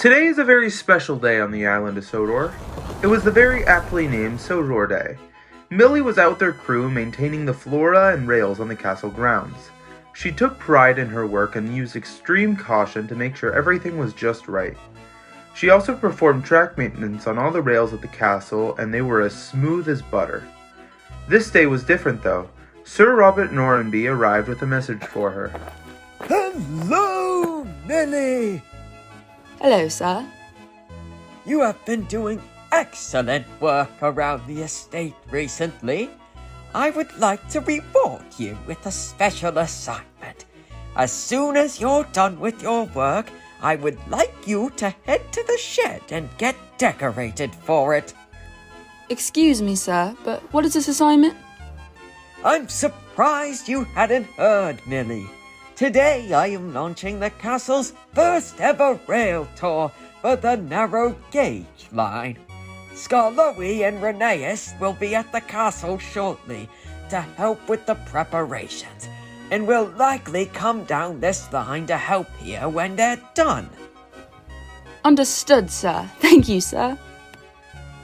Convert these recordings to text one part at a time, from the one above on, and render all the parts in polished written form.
Today is a very special day on the island of Sodor. It was the very aptly named Sodor Day. Millie was out with her crew maintaining the flora and rails on the castle grounds. She took pride in her work and used extreme caution to make sure everything was just right. She also performed track maintenance on all the rails at the castle, and they were as smooth as butter. This day was different though. Sir Robert Norrenby arrived with a message for her. Hello, Millie! Hello, sir. You have been doing excellent work around the estate recently. I would like to reward you with a special assignment. As soon as you're done with your work, I would like you to head to the shed and get decorated for it. Excuse me, sir, but what is this assignment? I'm surprised you hadn't heard, Millie. Today I am launching the castle's first ever rail tour for the narrow gauge line. Skarloey and Rheneas will be at the castle shortly to help with the preparations, and will likely come down this line to help here when they're done. Understood, sir. Thank you, sir.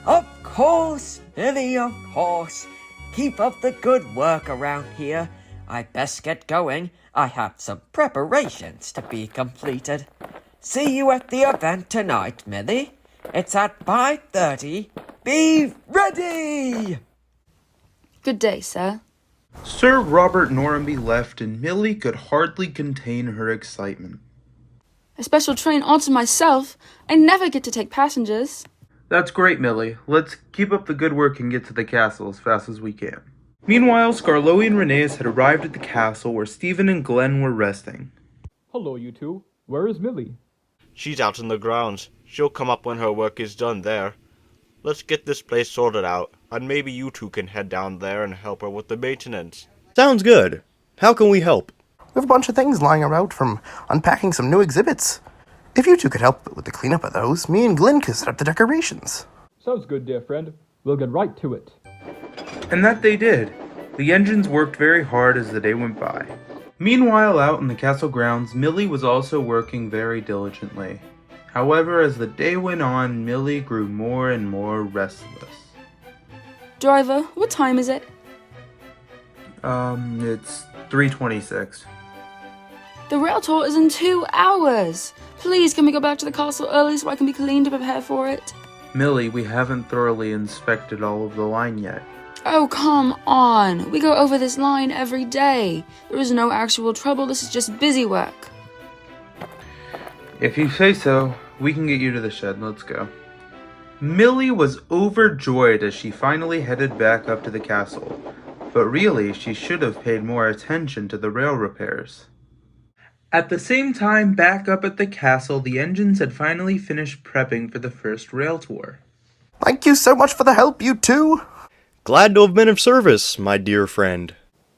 Of course, Millie, of course. Keep up the good work around here. I best get going. I have some preparations to be completed. See you at the event tonight, Millie. It's at 5:30. Be ready! Good day, sir. Sir Robert Norrenby left, and Millie could hardly contain her excitement. A special train all to myself? I never get to take passengers. That's great, Millie. Let's keep up the good work and get to the castle as fast as we can. Meanwhile, Skarloey and Rheneas had arrived at the castle where Stephen and Glenn were resting. Hello, you two. Where is Millie? She's out in the grounds. She'll come up when her work is done there. Let's get this place sorted out, and maybe you two can head down there and help her with the maintenance. Sounds good. How can we help? We have a bunch of things lying around from unpacking some new exhibits. If you two could help with the cleanup of those, me and Glenn could set up the decorations. Sounds good, dear friend. We'll get right to it. And that they did. The engines worked very hard as the day went by. Meanwhile, out in the castle grounds, Millie was also working very diligently. However, as the day went on, Millie grew more and more restless. Driver, what time is it? It's 3:26. The rail tour is in 2 hours. Please, can we go back to the castle early so I can be clean to prepare for it? Millie, we haven't thoroughly inspected all of the line yet. Oh, come on. We go over this line every day. There is no actual trouble. This is just busy work. If you say so, we can get you to the shed. Let's go. Millie was overjoyed as she finally headed back up to the castle. But really, she should have paid more attention to the rail repairs. At the same time, back up at the castle, the engines had finally finished prepping for the first rail tour. Thank you so much for the help, you two. Glad to have been of service, my dear friend.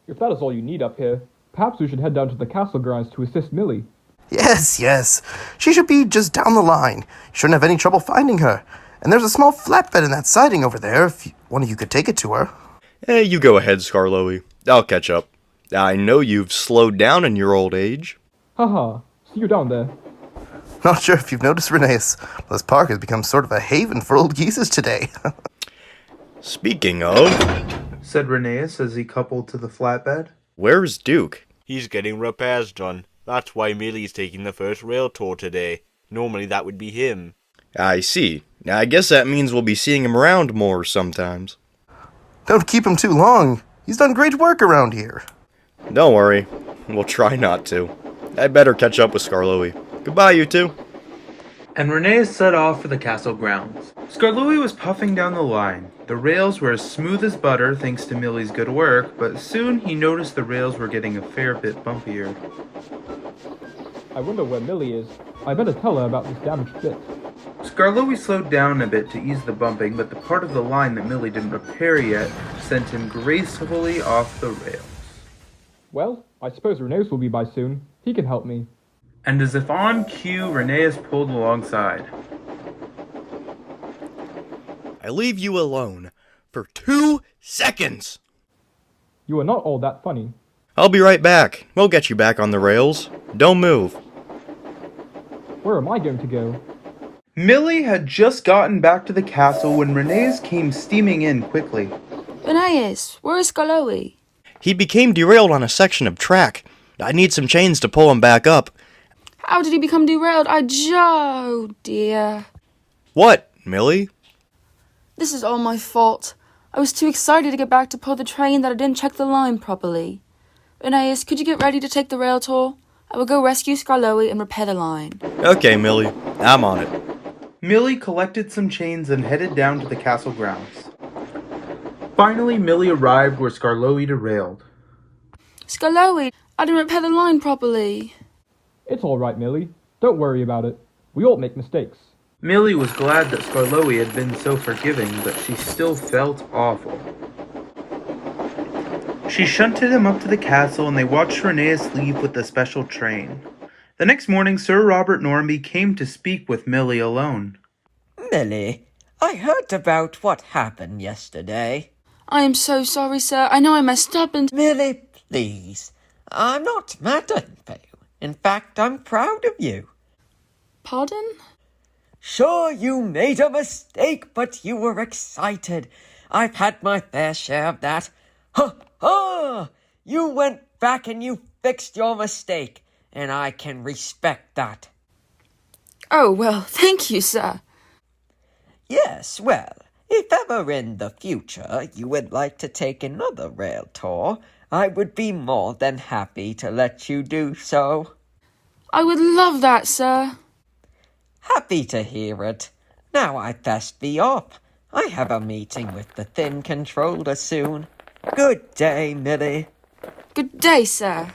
If that is all you need up here, perhaps we should head down to the castle grounds to assist Millie. Yes. She should be just down the line. You shouldn't have any trouble finding her. And there's a small flatbed in that siding over there, if one of you could take it to her. Hey, you go ahead, Skarloey. I'll catch up. I know you've slowed down in your old age. Haha, see you down there. Not sure if you've noticed, Rheneas, but this park has become sort of a haven for old geezers today. Speaking of, Said Rheneas as he coupled to the flatbed. where's Duke? He's getting repairs done. That's why Millie's taking the first rail tour today. Normally that would be him. I see. I guess that means we'll be seeing him around more sometimes. Don't keep him too long. He's done great work around here. Don't worry. We'll try not to. I better catch up with Skarloey. Goodbye, you two. And Rheneas set off for the castle grounds. Skarloey was puffing down the line. The rails were as smooth as butter thanks to Millie's good work, but soon he noticed the rails were getting a fair bit bumpier. I wonder where Millie is. I better tell her about this damaged bit. Skarloey slowed down a bit to ease the bumping, but the part of the line that Millie didn't repair yet sent him gracefully off the rails. Well, I suppose Rheneas will be by soon. He can help me. And as if on cue, Rheneas pulled alongside. I leave you alone for 2 seconds. You are not all that funny. I'll be right back. We'll get you back on the rails. Don't move. Where am I going to go? Millie had just gotten back to the castle when Renee's came steaming in quickly. Aeneas, where is Scarlowi? He became derailed on a section of track. I need some chains to pull him back up. How did he become derailed? Oh dear. What, Millie? This is all my fault. I was too excited to get back to pull the train that I didn't check the line properly. Aeneas, could you get ready to take the rail tour? I will go rescue Scarlowi and repair the line. Okay, Millie. I'm on it. Millie collected some chains and headed down to the castle grounds. Finally, Millie arrived where Scarlowi derailed. Scarlowi, I didn't repair the line properly. It's alright, Millie. Don't worry about it. We all make mistakes. Millie was glad that Scarlowi had been so forgiving, but she still felt awful. She shunted him up to the castle and they watched Reneus leave with the special train. The next morning, Sir Robert Normanby came to speak with Millie alone. Millie, I heard about what happened yesterday. I am so sorry, sir. I know I messed up and... Millie, please. I'm not mad at you. In fact, I'm proud of you. Pardon? Sure, you made a mistake, but you were excited. I've had my fair share of that. Ha ha! You went back and you fixed your mistake, and I can respect that. Oh, well, thank you, sir. Yes, well, if ever in the future you would like to take another rail tour, I would be more than happy to let you do so. I would love that, sir. Happy to hear it. Now I best be off. I have a meeting with the Thin Controller soon. Good day, Millie. Good day, sir.